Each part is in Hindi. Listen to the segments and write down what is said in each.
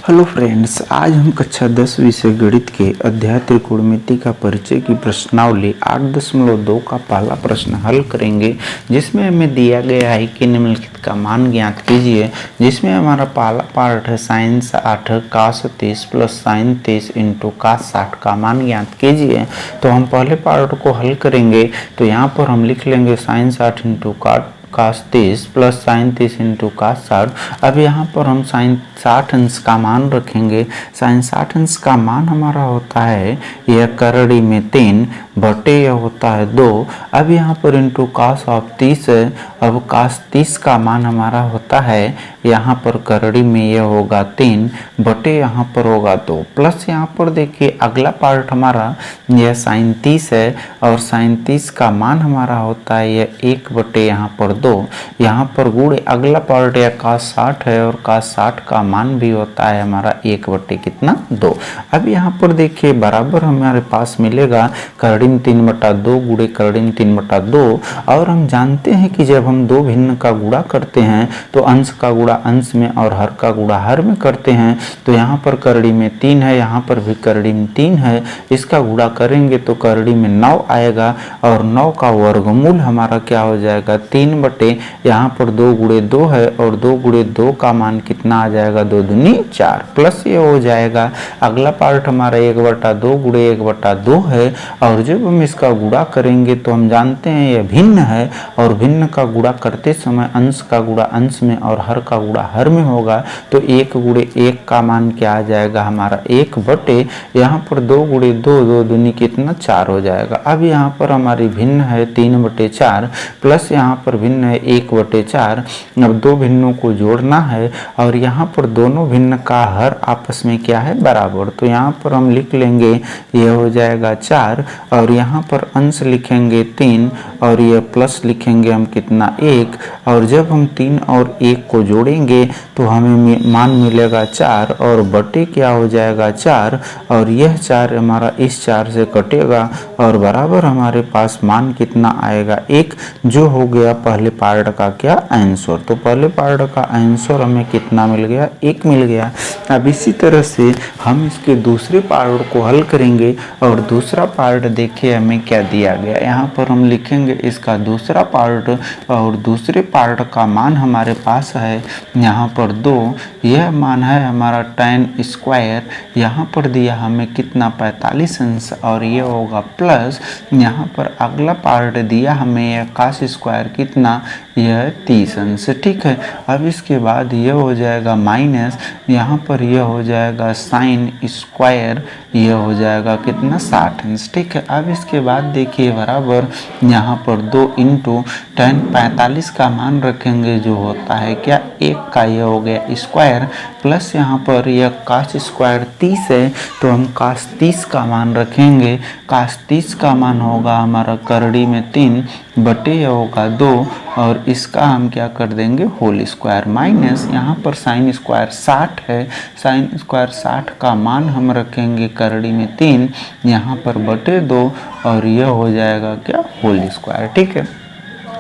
हेलो फ्रेंड्स, आज हम कक्षा 10 विषय गणित के अध्याय त्रिकोणमिति का परिचय की प्रश्नावली 8.2 का पहला प्रश्न हल करेंगे, जिसमें हमें दिया गया है कि निम्नलिखित का मान ज्ञात कीजिए। जिसमें हमारा पहला पार्ट है sin 60 cos 30 plus sin 30 into cos 60 का मान ज्ञात कीजिए। तो हम पहले पार्ट को हल करेंगे, तो यहाँ पर हम लिख लेंगे sin 60 into cos 30 plus sin 30 into cos 60। अब यहाँ पर हम sin 60 अंश का मान रखेंगे। sin 60 अंश का मान हमारा होता है यह करड़ी में 3 बटे यह होता है 2। अब यहाँ पर इंटू cos ऑफ 30 है। अब cos 30 का मान हमारा होता है यहाँ पर करड़ी में यह होगा 3 बटे यहाँ पर होगा 2 प्लस यहाँ पर देखिए अगला पार्ट हमारा यह sin 30 है और sin 30 का मान हमारा होता है यह 1 बटे यहाँ पर 2। यहाँ पर गुणे अगला पार्ट यह cos 60 है और cos 60 का मान भी होता है हमारा 1 बटे कितना 2। अब यहाँ पर देखिए बराबर हमारे पास मिलेगा करड़ी में 3/2 गुणे करड़ी में 3/2। और हम जानते हैं कि जब हम दो भिन्न का गुणा करते हैं तो अंश का गुणा अंश में और हर का गुणा हर में करते हैं। तो यहाँ पर करड़ी में 3 है, यहाँ पर भी करड़ी में 3 है, इसका गुणा करेंगे तो करड़ी में 9 आएगा और 9 का वर्गमूल हमारा क्या हो जाएगा 3 बटे यहाँ पर 2 गुणे 2 है और 2 गुणे 2 का मान कितना आ जाएगा 2 दूनी 4 प्लस ये हो जाएगा अगला पार्ट हमारा 1/2 गुणे 1/2 है। और जब हम इसका गुणा करेंगे तो हम जानते हैं यह भिन्न है और भिन्न का गुणा करते समय अंश का गुणा अंश में और हर का गुणा हर में होगा। तो 1 गुणे 1 का मान क्या आ जाएगा हमारा 1 बटे यहाँ पर 2 गुणे 2 2 दूनी कितना 4 हो जाएगा। अब यहाँ पर हमारी भिन्न है 3/4 प्लस यहाँ पर भिन्न है 1/4। अब दो भिन्नों को जोड़ना है और यहाँ पर दोनों भिन्न का हर आपस में क्या है बराबर। तो यहाँ पर हम लिख लेंगे यह हो जाएगा 4 और यहाँ पर अंश लिखेंगे 3 और यह प्लस लिखेंगे हम कितना 1। और जब हम 3 और 1 को जोड़ेंगे तो हमें मान मिलेगा 4 और बटे क्या हो जाएगा 4 और यह 4 हमारा इस 4 से कटेगा और बराबर हमारे पास मान कितना आएगा 1, जो हो गया पहले पार्ट का क्या आंसर। तो पहले पार्ट का आंसर हमें कितना मिल गया 1 मिल गया। अब इसी तरह से हम इसके दूसरे पार्ट को हल करेंगे और दूसरा पार्ट देखिए हमें क्या दिया गया। यहाँ पर हम लिखेंगे इसका दूसरा पार्ट और दूसरे पार्ट का मान हमारे पास है यहाँ पर 2। यह मान है हमारा tan स्क्वायर, यहाँ पर दिया हमें कितना 45 अंश और ये होगा प्लस यहाँ पर अगला पार्ट दिया हमें यह cos स्क्वायर कितना यह 30 अंश। ठीक है, अब इसके बाद यह हो जाएगा माइनस यहाँ पर यह हो जाएगा sin स्क्वायर, यह हो जाएगा कितना 60 अंश। ठीक है, अब इसके बाद देखिए बराबर यहाँ पर 2 इंटू tan 45 का मान रखेंगे जो होता है क्या 1 का यह हो गया स्क्वायर प्लस यहाँ पर यह cos स्क्वायर 30 है तो हम cos 30 का मान रखेंगे। cos 30 का मान होगा हमारा करड़ी में 3 बटे यह होगा 2 और इसका हम क्या कर देंगे होल स्क्वायर माइनस यहाँ पर sin स्क्वायर 60 है। sin स्क्वायर 60 का मान हम रखेंगे करड़ी में 3 यहाँ पर बटे 2 और यह हो जाएगा क्या होल स्क्वायर। ठीक है,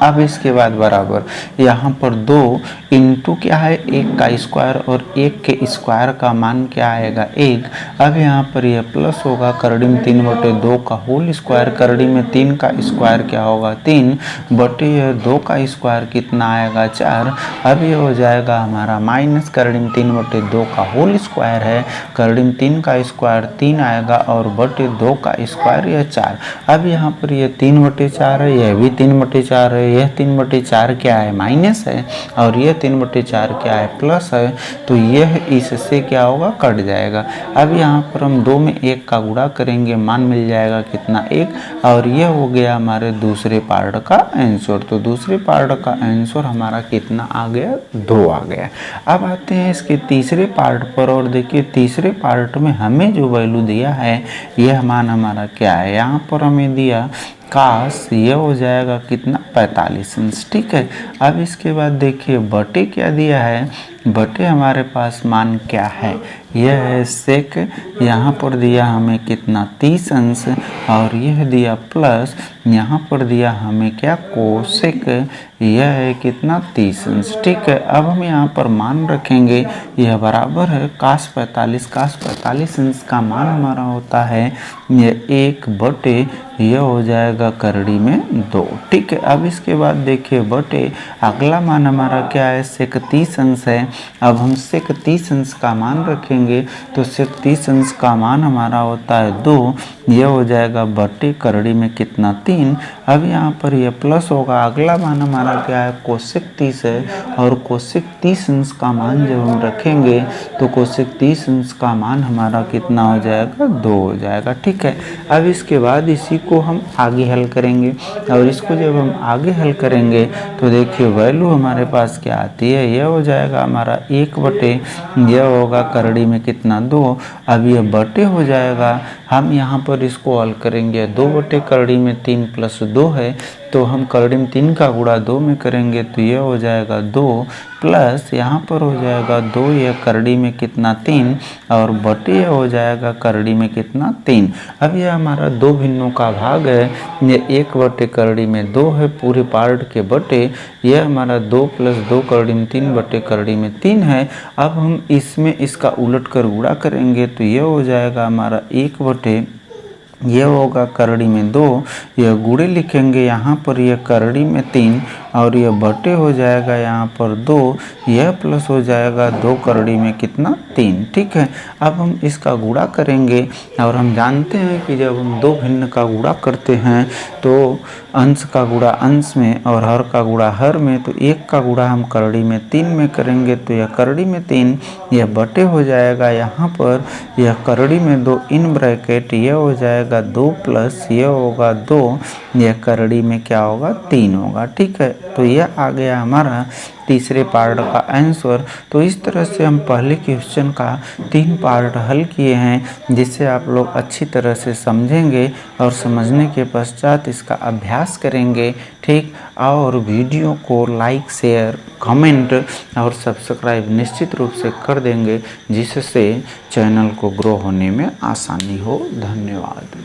अब इसके बाद बराबर यहाँ पर 2 इंटू क्या है 1 का स्क्वायर और 1 के स्क्वायर का मान क्या आएगा 1। अब यहाँ पर यह प्लस होगा करड़ी में 3/2 का होल स्क्वायर, करड़ी में 3 का स्क्वायर क्या होगा 3 बटे यह 2 का स्क्वायर कितना आएगा 4। अब ये हो जाएगा हमारा माइनस करड़ी में 3/2 का होल स्क्वायर है, करड़ी में 3 का स्क्वायर 3 आएगा और बटे 2 का स्क्वायर यह 4। अब यहाँ पर यह 3/4 है, यह भी 3/4 है, यह 3/4 क्या है माइनस है और यह 3/4 क्या है प्लस है। तो यह इससे क्या होगा कट जाएगा। अब यहाँ पर हम 2 में 1 का गुणा करेंगे, मान मिल जाएगा कितना 1 और यह हो गया हमारे दूसरे पार्ट का आंसर। तो दूसरे पार्ट का आंसर हमारा कितना आ गया 2 आ गया। अब आते हैं इसके तीसरे पार्ट पर और देखिए तीसरे पार्ट में हमें जो वैल्यू दिया है यह मान हमारा क्या है। यहाँ पर हमें दिया काश ये हो जाएगा कितना 45 अंश। ठीक है, अब इसके बाद देखिए बटे क्या दिया है बटे हमारे पास मान क्या है, यह है सेक, यहाँ पर दिया हमें कितना 30 अंश, और यह दिया प्लस यहाँ पर दिया हमें क्या कोसेक, यह है कितना 30 अंश। ठीक है, अब हम यहाँ पर मान रखेंगे, यह बराबर है cos 45 अंश का मान हमारा होता है यह 1 बटे यह हो जाएगा करड़ी में 2। ठीक है, अब इसके बाद देखिए बटे अगला मान हमारा क्या है, सेक 30 अंश है। अब हम सेक 30 अंश का मान रखेंगे तो सेक 30 अंश का मान हमारा होता है 2, यह हो जाएगा बटे करड़ी में कितना 3। अब यहाँ पर यह प्लस होगा, अगला मान हमारा क्या है कोसेक 30 है, और कोसेक 30 अंश का मान जब हम रखेंगे तो कोसेक 30 अंश का मान हमारा कितना हो जाएगा 2 हो जाएगा। ठीक है, अब इसके बाद इसी को हम आगे हल करेंगे, और इसको जब हम आगे हल करेंगे तो देखिए वैल्यू हमारे पास क्या आती है, यह हो जाएगा हमारा 1 बटे यह होगा करड़ी में कितना 2। अब यह बटे हो जाएगा, हम यहाँ पर इसको हल करेंगे 2 बटे करड़ी में 3 प्लस 2 है, तो हम करड़ी में 3 का गुणा 2 में करेंगे तो यह हो जाएगा 2 प्लस यहाँ पर हो जाएगा 2, यह करड़ी में कितना 3, और बटे हो जाएगा करड़ी में कितना 3। अब यह हमारा 2 भिन्नों का भाग है, यह 1 बटे करड़ी में 2 है पूरे पार्ट के बटे, यह हमारा 2 प्लस 2 करड़ी में 3 बटे करड़ी में 3 है। अब हम इसमें इसका उलट कर गुणा करेंगे तो यह हो जाएगा हमारा 1 बटे यह होगा करड़ी में 2, यह गुणे लिखेंगे यहाँ पर यह करड़ी में 3, और यह बटे हो जाएगा यहाँ पर 2, यह प्लस हो जाएगा 2 करड़ी में कितना 3। ठीक है, अब हम इसका गुणा करेंगे, और हम जानते हैं कि जब हम 2 भिन्न का गुणा करते हैं तो अंश का गुणा अंश में और हर का गुणा हर में, तो 1 का गुणा हम करड़ी में 3 में करेंगे तो यह करड़ी में 3, यह बटे हो जाएगा यहाँ पर यह करड़ी में 2 इन ब्रैकेट, यह हो जाएगा 2 प्लस यह होगा 2, यह करड़ी में क्या होगा 3 होगा। ठीक है, तो यह आ गया हमारा तीसरे पार्ट का आंसर। तो इस तरह से हम पहले क्वेश्चन का 3 पार्ट हल किए हैं, जिससे आप लोग अच्छी तरह से समझेंगे और समझने के पश्चात इसका अभ्यास करेंगे। ठीक, और वीडियो को लाइक शेयर कमेंट और सब्सक्राइब निश्चित रूप से कर देंगे, जिससे चैनल को ग्रो होने में आसानी हो। धन्यवाद।